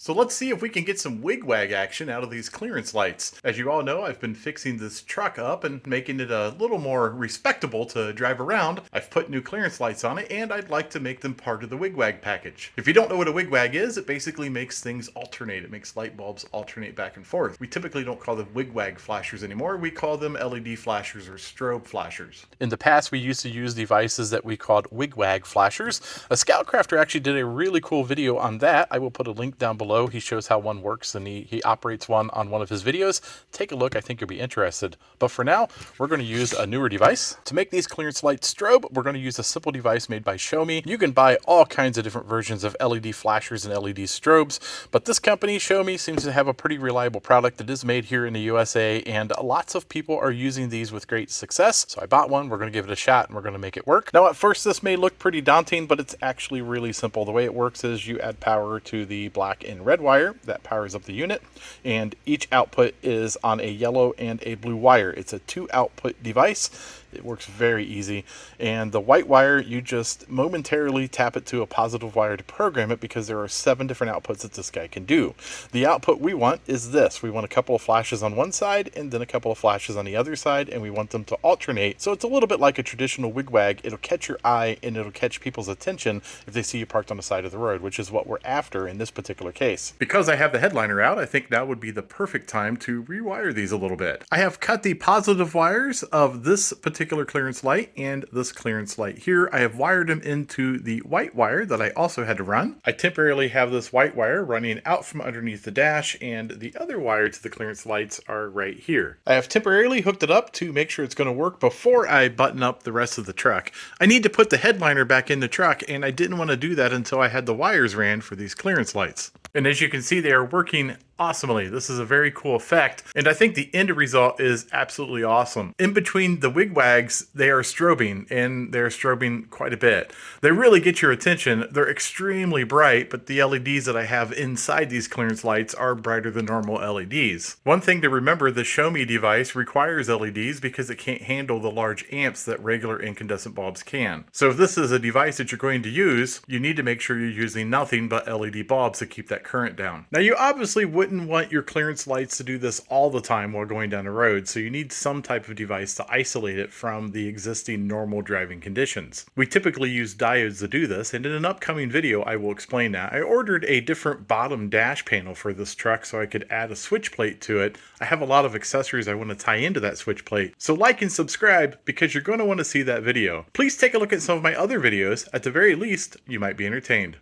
So let's see if we can get some wig wag action out of these clearance lights. As you all know, I've been fixing this truck up and making it a little more respectable to drive around. I've put new clearance lights on it and I'd like to make them part of the wig wag package. If you don't know what a wig wag is, it basically makes things alternate. It makes light bulbs alternate back and forth. We typically don't call them wig wag flashers anymore. We call them LED flashers or strobe flashers. In the past, we used to use devices that we called wig wag flashers. A Scoutcrafter actually did a really cool video on that. I will put a link down below. He shows how one works and he operates one on one of his videos. Take a look. I think you'll be interested. But for now, we're going to use a newer device. To make these clearance lights strobe, we're going to use a simple device made by Show-Me. You can buy all kinds of different versions of LED flashers and LED strobes, but this company, Show-Me, seems to have a pretty reliable product that is made here in the USA, and lots of people are using these with great success. So I bought one. We're going to give it a shot and we're going to make it work. Now, at first, this may look pretty daunting, but it's actually really simple. The way it works is you add power to the black and red wire that powers up the unit, and each output is on a yellow and a blue wire. It's a 2-output device. It works very easy. And the white wire, you just momentarily tap it to a positive wire to program it, because there are 7 different outputs that this guy can do. The output we want is this. We want a couple of flashes on one side and then a couple of flashes on the other side, and we want them to alternate. So it's a little bit like a traditional wig wag. It'll catch your eye and it'll catch people's attention if they see you parked on the side of the road, which is what we're after in this particular case. Because I have the headliner out, I think now would be the perfect time to rewire these a little bit. I have cut the positive wires of this particular clearance light and this clearance light here. I have wired them into the white wire that I also had to run. I temporarily have this white wire running out from underneath the dash, and the other wire to the clearance lights are right here. I have temporarily hooked it up to make sure it's going to work before I button up the rest of the truck. I need to put the headliner back in the truck, and I didn't want to do that until I had the wires ran for these clearance lights. And as you can see, they are working awesomely. This is a very cool effect, and I think the end result is absolutely awesome. In between the wig wags, they are strobing, and they're strobing quite a bit. They really get your attention. They're extremely bright, but the LEDs that I have inside these clearance lights are brighter than normal LEDs. One thing to remember, the Show-Me device requires LEDs because it can't handle the large amps that regular incandescent bulbs can. So if this is a device that you're going to use, you need to make sure you're using nothing but LED bulbs to keep that current down. Now, you obviously wouldn't want your clearance lights to do this all the time while going down the road, so you need some type of device to isolate it from the existing normal driving conditions. We typically use diodes to do this, and in an upcoming video I will explain that. I ordered a different bottom dash panel for this truck so I could add a switch plate to it. I have a lot of accessories I want to tie into that switch plate, so like and subscribe because you're going to want to see that video. Please take a look at some of my other videos. At the very least, you might be entertained.